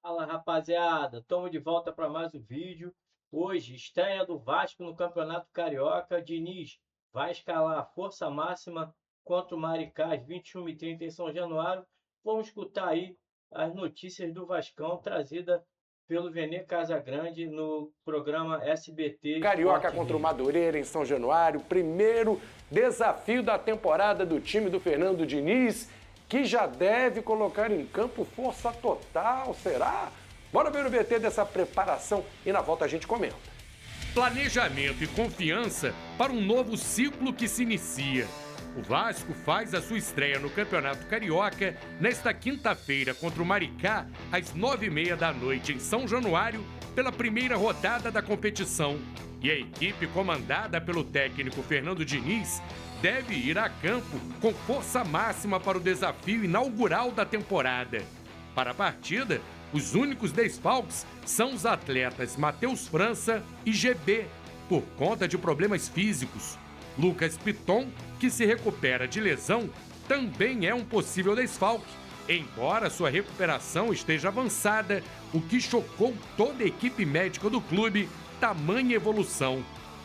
Fala rapaziada, estamos de volta para mais um vídeo. Hoje, estreia do Vasco no Campeonato Carioca. Diniz vai escalar a força máxima contra o Maricá às 21h30 em São Januário. Vamos escutar aí as notícias do Vascão trazidas pelo Vene Casagrande no programa SBT Carioca Sport contra o TV. Madureira em São Januário, primeiro desafio da temporada do time do Fernando Diniz, que já deve colocar em campo força total, será? Bora ver o BT dessa preparação e na volta a gente comenta. Planejamento e confiança para um novo ciclo que se inicia. O Vasco faz a sua estreia no Campeonato Carioca nesta quinta-feira contra o Maricá, às 9h30 da noite em São Januário, pela primeira rodada da competição. E a equipe comandada pelo técnico Fernando Diniz deve ir a campo com força máxima para o desafio inaugural da temporada. Para a partida, os únicos desfalques são os atletas Matheus França e GB, por conta de problemas físicos. Lucas Piton, que se recupera de lesão, também é um possível desfalque, embora sua recuperação esteja avançada, o que chocou toda a equipe médica do clube, tamanha evolução.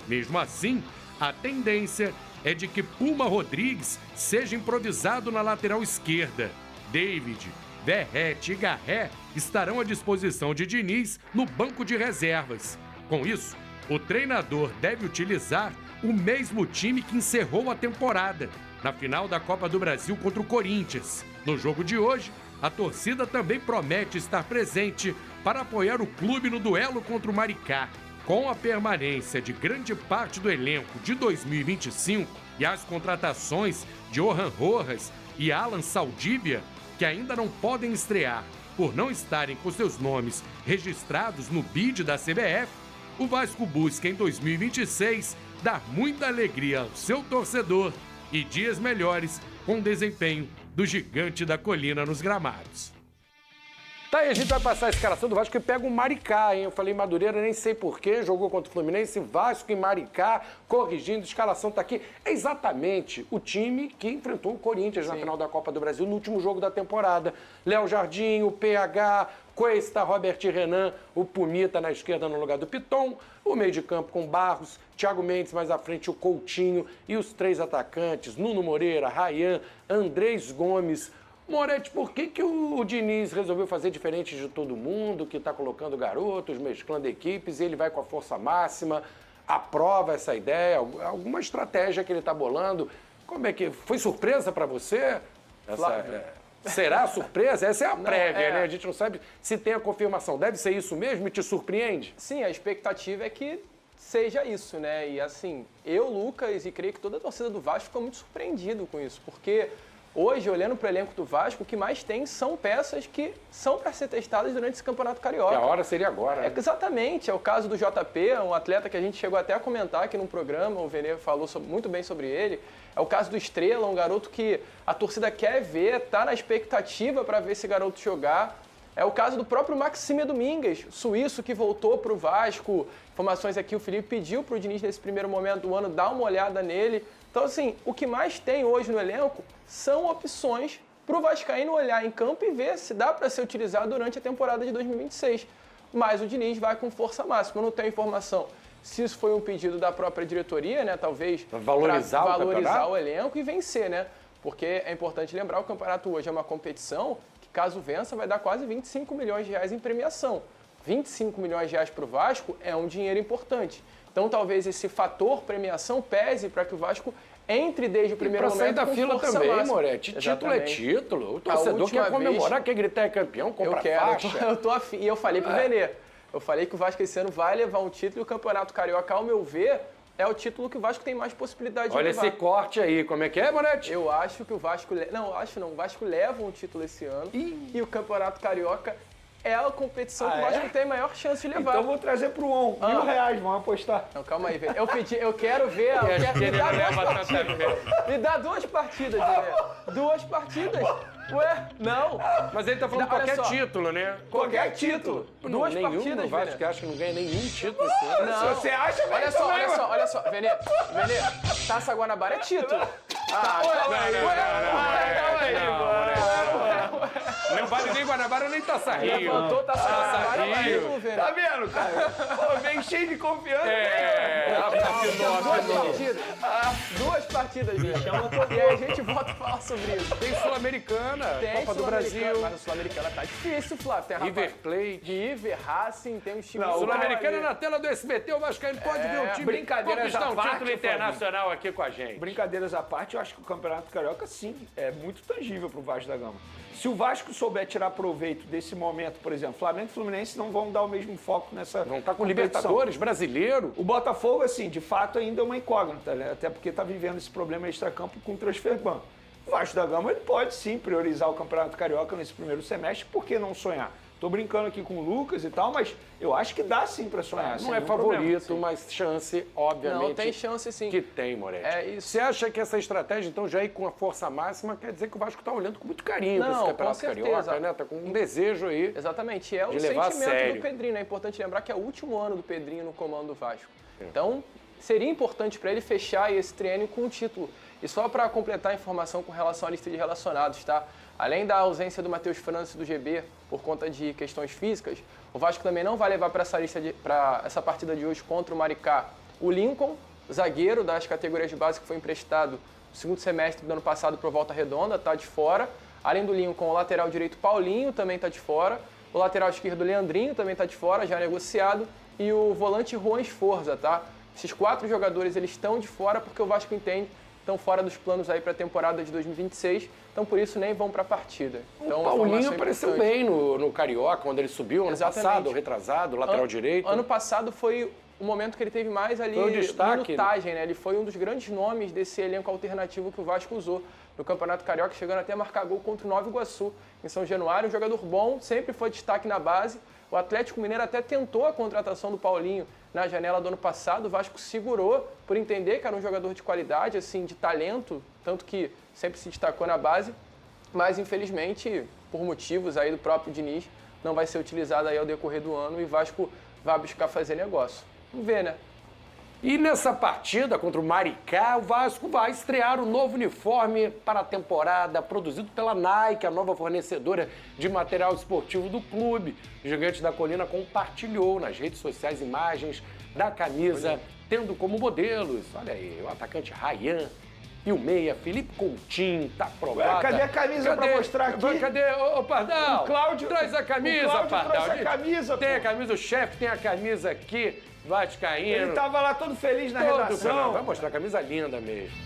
Mesmo assim, a tendência é de que Puma Rodrigues seja improvisado na lateral esquerda. David, Verrete e Garré estarão à disposição de Diniz no banco de reservas. Com isso, o treinador deve utilizar o mesmo time que encerrou a temporada, na final da Copa do Brasil contra o Corinthians. No jogo de hoje, a torcida também promete estar presente para apoiar o clube no duelo contra o Maricá. Com a permanência de grande parte do elenco de 2025 e as contratações de Johan Rojas e Alan Saldívia, que ainda não podem estrear por não estarem com seus nomes registrados no bid da CBF, o Vasco busca em 2026 dar muita alegria ao seu torcedor e dias melhores com o desempenho do gigante da colina nos gramados. Tá aí, a gente vai passar a escalação do Vasco e pega o Maricá, hein? Eu falei Madureira, nem sei porquê, jogou contra o Fluminense, Vasco e Maricá, corrigindo, a escalação tá aqui. É exatamente o time que enfrentou o Corinthians na final da Copa do Brasil, no último jogo da temporada. Léo Jardim, o PH, Cuesta, Robert Renan, o Pumita na esquerda no lugar do Piton, o meio de campo com Barros, Thiago Mendes mais à frente, o Coutinho e os três atacantes, Nuno Moreira, Rayan, Andrés Gomes. Moretti, por que o Diniz resolveu fazer diferente de todo mundo, que está colocando garotos, mesclando equipes, e ele vai com a força máxima, aprova essa ideia, alguma estratégia que ele está bolando? Como é que... Foi surpresa para você? Será surpresa? Essa é a prévia, né? A gente não sabe se tem a confirmação. Deve ser isso mesmo e te surpreende? Sim, a expectativa é que seja isso, né? E assim, eu, Lucas, e creio que toda a torcida do Vasco ficou muito surpreendido com isso, porque hoje, olhando para o elenco do Vasco, o que mais tem são peças que são para ser testadas durante esse Campeonato Carioca. E a hora seria agora, né? Exatamente, é o caso do JP, um atleta que a gente chegou até a comentar aqui no programa, o Vene falou muito bem sobre ele. É o caso do Estrela, um garoto que a torcida quer ver, está na expectativa para ver esse garoto jogar. É o caso do próprio Maxime Domingues, suíço que voltou para o Vasco. Informações aqui, o Felipe pediu para o Diniz nesse primeiro momento do ano dar uma olhada nele. Então, assim, o que mais tem hoje no elenco são opções para o vascaíno olhar em campo e ver se dá para ser utilizado durante a temporada de 2026. Mas o Diniz vai com força máxima. Eu não tenho informação se isso foi um pedido da própria diretoria, né? Talvez para valorizar o elenco e vencer, né? Porque é importante lembrar, o campeonato hoje é uma competição que, caso vença, vai dar quase 25 milhões de reais em premiação. 25 milhões de reais para o Vasco é um dinheiro importante. Então, talvez esse fator premiação pese para que o Vasco entre desde o primeiro momento. E para sair da fila também, Moretti. Título é título. O torcedor quer comemorar, quer gritar é campeão, compra faixa. Eu tô afim. E eu falei pro Vene. Eu falei que o Vasco esse ano vai levar um título e o Campeonato Carioca, ao meu ver, é o título que o Vasco tem mais possibilidade de levar. Olha esse corte aí, como é que é, Moretti? Eu acho que o Vasco... O Vasco leva um título esse ano e o Campeonato Carioca é a competição que o Vasco tem a maior chance de levar. Então eu vou trazer pro ON, R$1.000, vamos apostar. Não, calma aí, velho. Eu quero ver... Me dá duas partidas, Vene. 2 partidas. Ué, não. Mas ele tá falando qualquer título, né? Qualquer título. 2 partidas, no Vasco que acha que não ganha nenhum título esse ano. Não. Se você acha, olha só. Vene, Taça Guanabara é título. Calma aí. Não vale nem Guanabara, nem Taça Rio. Levantou, tá Taça Rio. Tá vendo, cara? Pô, vem cheio de confiança. Duas partidas, gente. E aí a gente volta a falar sobre isso. Tem Sul-Americana, Copa do Brasil. Mas a Sul-Americana tá difícil, Flávio. Tem River Plate. River, Racing, tem uns times... Sul-Americana na tela do SBT, o Vascaíno pode ver o time brincadeiras conquistar à um parte, título internacional aqui com a gente. Brincadeiras à parte, eu acho que o Campeonato Carioca, sim, é muito tangível pro Vasco da Gama. Se o Vasco souber tirar proveito desse momento, por exemplo, Flamengo e Fluminense não vão dar o mesmo foco nessa Não tá com competição. Libertadores, brasileiro. O Botafogo, assim, de fato ainda é uma incógnita, né? Até porque tá vivendo esse problema extracampo com o transferban. O Vasco da Gama, ele pode sim priorizar o Campeonato Carioca nesse primeiro semestre, por que não sonhar? Tô brincando aqui com o Lucas e tal, mas eu acho que dá sim pra sonhar. Não sem é nenhum favorito, problema. mas chance, obviamente. Não, tem chance sim. Que tem, Moretti. É isso. Você acha que essa estratégia, então, já ir com a força máxima, quer dizer que o Vasco tá olhando com muito carinho pra esse Não, Campeonato com certeza. Carioca, né? Tá com um desejo aí. Exatamente, é o de levar a sentimento sério. do Pedrinho. É importante lembrar que é o último ano do Pedrinho no comando do Vasco. Então, seria importante para ele fechar esse triênio com um título. E só para completar a informação com relação à lista de relacionados, tá? Além da ausência do Matheus França e do GB por conta de questões físicas, o Vasco também não vai levar para essa partida de hoje contra o Maricá o Lincoln, zagueiro das categorias de base que foi emprestado no segundo semestre do ano passado para o Volta Redonda, está de fora. Além do Lincoln, o lateral direito Paulinho também está de fora. O lateral esquerdo Leandrinho também está de fora, já negociado. E o volante Juan Esforza, tá? Esses 4 jogadores eles estão de fora porque o Vasco entende estão fora dos planos aí para a temporada de 2026, então por isso nem vão para a partida. Então, o Paulinho apareceu bem no Carioca, quando ele subiu ano passado, retrasado, lateral direito. Ano passado foi o momento que ele teve mais ali minutagem, né? Ele foi um dos grandes nomes desse elenco alternativo que o Vasco usou no Campeonato Carioca, chegando até a marcar gol contra o Nova Iguaçu, em São Januário. Um jogador bom, sempre foi destaque na base. O Atlético Mineiro até tentou a contratação do Paulinho na janela do ano passado. O Vasco segurou por entender que era um jogador de qualidade, assim, de talento, tanto que sempre se destacou na base. Mas, infelizmente, por motivos aí do próprio Diniz, não vai ser utilizado aí ao decorrer do ano e o Vasco vai buscar fazer negócio. Vamos ver, né? E nessa partida contra o Maricá, o Vasco vai estrear o novo uniforme para a temporada, produzido pela Nike, a nova fornecedora de material esportivo do clube. O Gigante da Colina compartilhou nas redes sociais imagens da camisa, tendo como modelos, olha aí, o atacante Ryan e o meia Felipe Coutinho, tá aprovado. Ué, cadê a camisa pra mostrar aqui? Cadê, ô Pardal? O Cláudio, traz a camisa, o Cláudio Pardal. trouxe a camisa, tem pô. a camisa, o chefe tem a camisa aqui, vascaíno. Ele tava lá todo feliz na redação. Vai mostrar a camisa linda mesmo.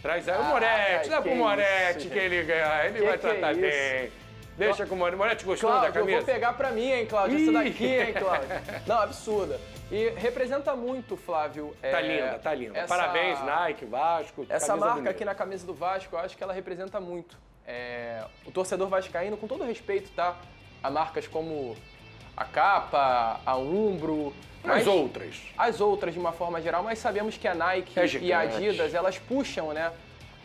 Traz aí o Moretti, dá pro Moretti que ele ganha, ele vai tratar bem. Deixa com o Moretti. Moretti gostou Cláudio, da camisa? eu vou pegar pra mim, hein, Cláudio, essa daqui, hein, Cláudio. Não, absurda. E representa muito, Flávio. Tá linda, tá linda. Parabéns, Nike, Vasco. Essa marca bonita. aqui na camisa do Vasco, eu acho que ela representa muito. O torcedor vascaíno, com todo respeito, tá? A marcas como a Capa, a Umbro... As outras, de uma forma geral, mas sabemos que a Nike e a Adidas, elas puxam, né?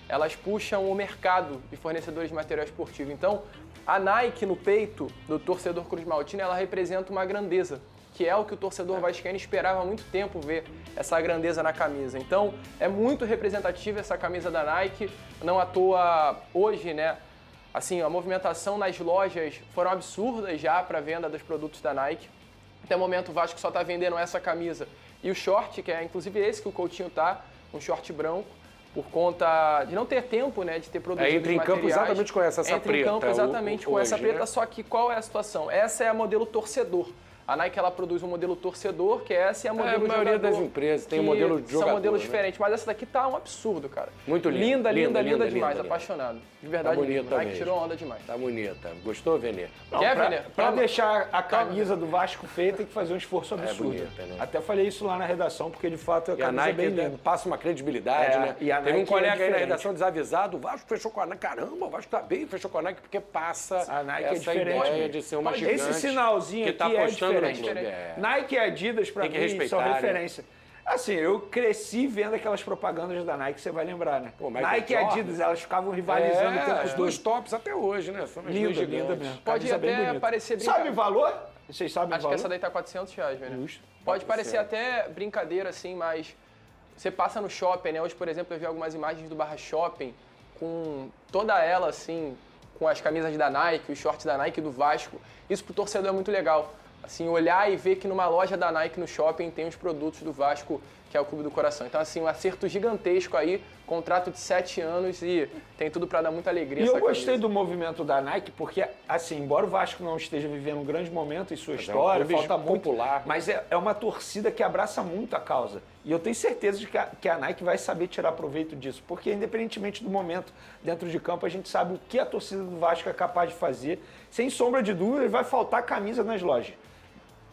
Elas puxam o mercado de fornecedores de material esportivo. Então, a Nike no peito do torcedor Cruz Maltina, ela representa uma grandeza, que é o que o torcedor vascaíno esperava há muito tempo ver, essa grandeza na camisa. Então, é muito representativa essa camisa da Nike, não à toa hoje, né? Assim, a movimentação nas lojas foram absurdas já para a venda dos produtos da Nike. Até o momento o Vasco só está vendendo essa camisa e o short, que é inclusive esse que o Coutinho tá, um short branco, por conta de não ter tempo, né, de ter produzido entra em campo exatamente com essa preta. Entra em campo exatamente com essa preta, né? só que qual é a situação? Essa é a modelo torcedor. A Nike, ela produz um modelo torcedor, que essa é a modelo a maioria jogador, das empresas tem um modelo de jogador. São modelos né? diferentes, mas essa daqui tá um absurdo, cara. Muito linda. Linda demais, linda. apaixonado. De verdade, Tá bonita a Nike mesmo. tirou onda demais. Tá bonita. Gostou, Venê? Quer, Vene? Pra deixar a camisa do Vasco feita, tem que fazer um esforço absurdo. bonita, né? Até falei isso lá na redação, porque de fato a E a camisa é Nike bem linda. passa uma credibilidade, né? e a Teve um Nike colega é aí na diferente. redação desavisado, o Vasco fechou com a Nike. Caramba, o Vasco tá bem, fechou com a Nike, porque passa A Nike é essa diferente. ideia de ser uma Esse gigante sinalzinho que aqui tá é apostando no diferente. clube. Nike e Adidas, pra Tem que mim, respeitar, são né? referência. Assim, eu cresci vendo aquelas propagandas da Nike, você vai lembrar, né? Pô, Michael Nike e Jordan. Adidas, elas ficavam rivalizando o tempo as todo. duas tops até hoje, né? São as duas Linda, gigantes. linda mesmo. Pode Camisa bem até bonita. parecer Sabe o valor? Vocês sabem o Acho que valor? essa daí tá R$400, velho. Justo. Pode parecer até brincadeira, assim, mas você passa no shopping, né? Hoje, por exemplo, eu vi algumas imagens do Barra Shopping com toda ela, assim, com as camisas da Nike, os shorts da Nike do Vasco. Isso pro torcedor é muito legal. Assim, olhar e ver que numa loja da Nike no shopping tem os produtos do Vasco, que é o Clube do Coração. Então, assim, um acerto gigantesco aí, contrato de 7 anos e tem tudo para dar muita alegria. E eu gostei do movimento da Nike, porque, assim, embora o Vasco não esteja vivendo um grande momento em sua história, falta muito, popular, mas é uma torcida que abraça muito a causa. E eu tenho certeza de que a Nike vai saber tirar proveito disso, porque independentemente do momento dentro de campo, a gente sabe o que a torcida do Vasco é capaz de fazer. Sem sombra de dúvida, vai faltar camisa nas lojas.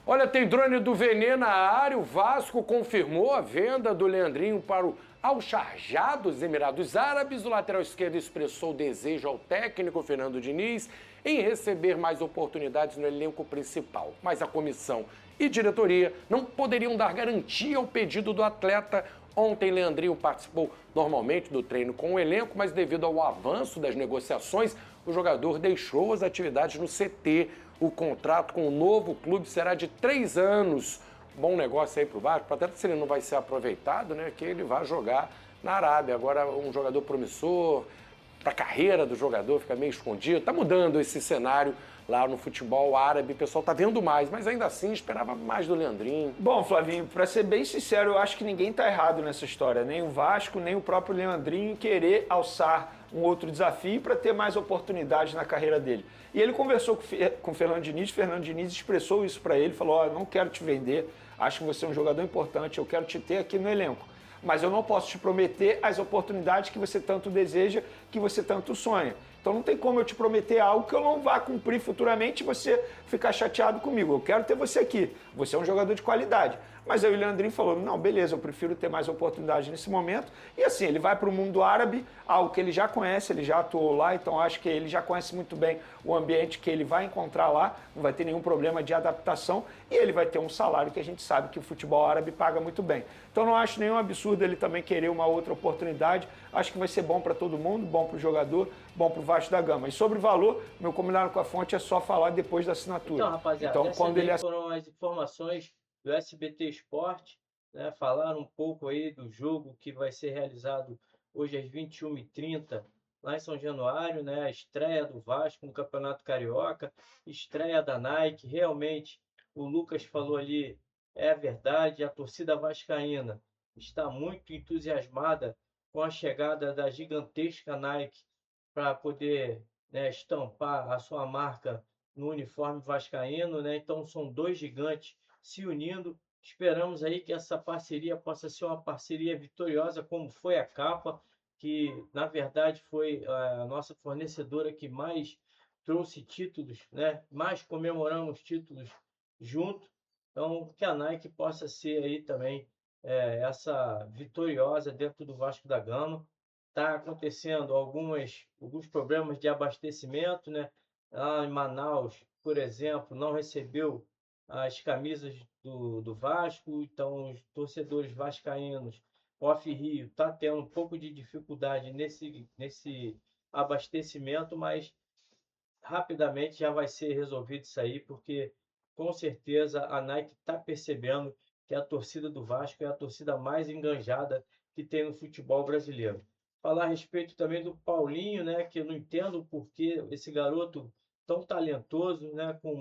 Olha, tem drone do Venê na área. O Vasco confirmou a venda do Leandrinho para o Al-Sharjah dos Emirados Árabes. O lateral esquerdo expressou o desejo ao técnico Fernando Diniz em receber mais oportunidades no elenco principal. Mas a comissão e diretoria não poderiam dar garantia ao pedido do atleta. Ontem, Leandrinho participou normalmente do treino com o elenco, mas devido ao avanço das negociações, o jogador deixou as atividades no CT. O contrato com o novo clube será de 3 anos. Bom negócio aí pro Vasco, até se ele não vai ser aproveitado, né? Que ele vai jogar na Arábia. Agora, um jogador promissor, para a carreira do jogador, fica meio escondido. Tá mudando esse cenário lá no futebol árabe. O pessoal tá vendo mais, mas ainda assim esperava mais do Leandrinho. Bom, Flavinho, para ser bem sincero, eu acho que ninguém tá errado nessa história. Nem o Vasco, nem o próprio Leandrinho em querer alçar um outro desafio para ter mais oportunidades na carreira dele. E ele conversou com o Fernando Diniz expressou isso para ele, falou, ó, não quero te vender, acho que você é um jogador importante, eu quero te ter aqui no elenco. Mas eu não posso te prometer as oportunidades que você tanto deseja, que você tanto sonha. Então não tem como eu te prometer algo que eu não vá cumprir futuramente e você ficar chateado comigo. Eu quero ter você aqui, você é um jogador de qualidade. Mas aí o Leandrinho falou, não, beleza, eu prefiro ter mais oportunidade nesse momento. E assim, ele vai para o mundo árabe, algo que ele já conhece, ele já atuou lá, então acho que ele já conhece muito bem o ambiente que ele vai encontrar lá, não vai ter nenhum problema de adaptação e ele vai ter um salário que a gente sabe que o futebol árabe paga muito bem. Então não acho nenhum absurdo ele também querer uma outra oportunidade, acho que vai ser bom para todo mundo, bom para o jogador, bom para o Vasco da Gama. E sobre valor, meu combinado com a fonte é só falar depois da assinatura. Então, rapaziada, então, quando ele foram as informações do SBT Esporte, né? Falaram um pouco aí do jogo que vai ser realizado hoje às 21h30 lá em São Januário, né? A estreia do Vasco no Campeonato Carioca, estreia da Nike. Realmente, o Lucas falou ali, é verdade, a torcida vascaína está muito entusiasmada com a chegada da gigantesca Nike para poder, né, estampar a sua marca no uniforme vascaíno, né? Então são dois gigantes se unindo. Esperamos aí que essa parceria possa ser uma parceria vitoriosa, como foi a Capa, que na verdade foi a nossa fornecedora que mais trouxe títulos, né? Mais comemoramos títulos junto. Então que a Nike possa ser aí também essa vitoriosa dentro do Vasco da Gama. Está acontecendo alguns problemas de abastecimento, né? Lá em Manaus, por exemplo, não recebeu as camisas do Vasco, então os torcedores vascaínos, Off Rio, está tendo um pouco de dificuldade nesse abastecimento, mas rapidamente já vai ser resolvido isso aí, porque com certeza a Nike está percebendo que a torcida do Vasco é a torcida mais enganjada que tem no futebol brasileiro. Falar a respeito também do Paulinho, né, que eu não entendo o porquê esse garoto tão talentoso, né, com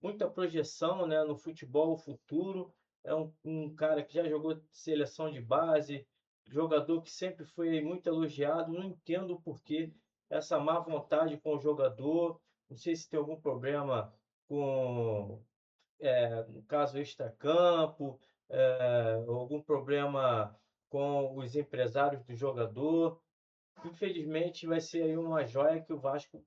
muita projeção, né, no futebol futuro. É um cara que já jogou seleção de base, jogador que sempre foi muito elogiado. Não entendo o porquê essa má vontade com o jogador. Não sei se tem algum problema com, no caso, extracampo, algum problema com os empresários do jogador. Infelizmente, vai ser aí uma joia que o Vasco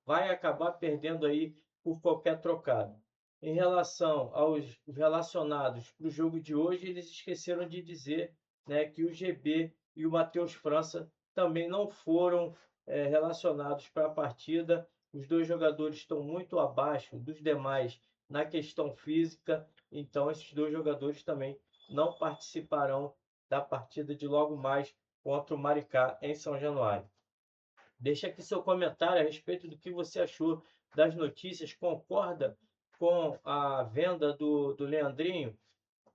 vai acabar perdendo aí por qualquer trocado. Em relação aos relacionados para o jogo de hoje, eles esqueceram de dizer, né, que o GB e o Matheus França também não foram relacionados para a partida. Os dois jogadores estão muito abaixo dos demais na questão física, então esses dois jogadores também não participarão da partida de logo mais contra o Maricá em São Januário. Deixa aqui seu comentário a respeito do que você achou das notícias. Concorda com a venda do Leandrinho?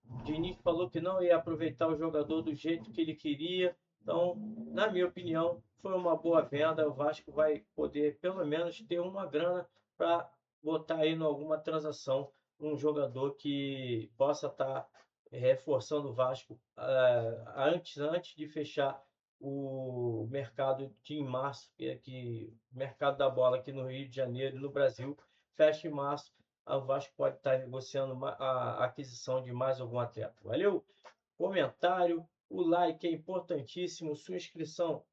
O Diniz falou que não ia aproveitar o jogador do jeito que ele queria Então, na minha opinião, foi uma boa venda. O Vasco vai poder, pelo menos, ter uma grana para botar aí em alguma transação um jogador que possa estar reforçando o Vasco antes de fechar o mercado em março, que o mercado da bola aqui no Rio de Janeiro e no Brasil fecha em março. O Vasco pode estar negociando a aquisição de mais algum atleta. Valeu? Comentário, o like é importantíssimo, sua inscrição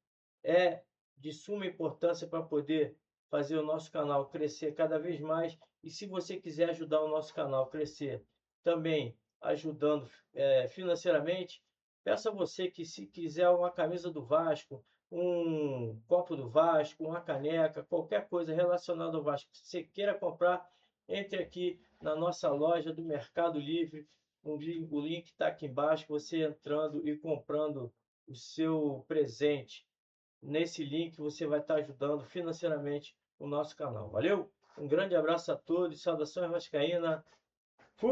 é de suma importância para poder fazer o nosso canal crescer cada vez mais. E se você quiser ajudar o nosso canal a crescer também ajudando financeiramente, peço a você que, se quiser uma camisa do Vasco, um copo do Vasco, uma caneca, qualquer coisa relacionada ao Vasco que você queira comprar, entre aqui na nossa loja do Mercado Livre. O link está aqui embaixo. Você entrando e comprando o seu presente nesse link, você vai estar ajudando financeiramente o nosso canal. Valeu? Um grande abraço a todos. Saudações vascaína. Fui!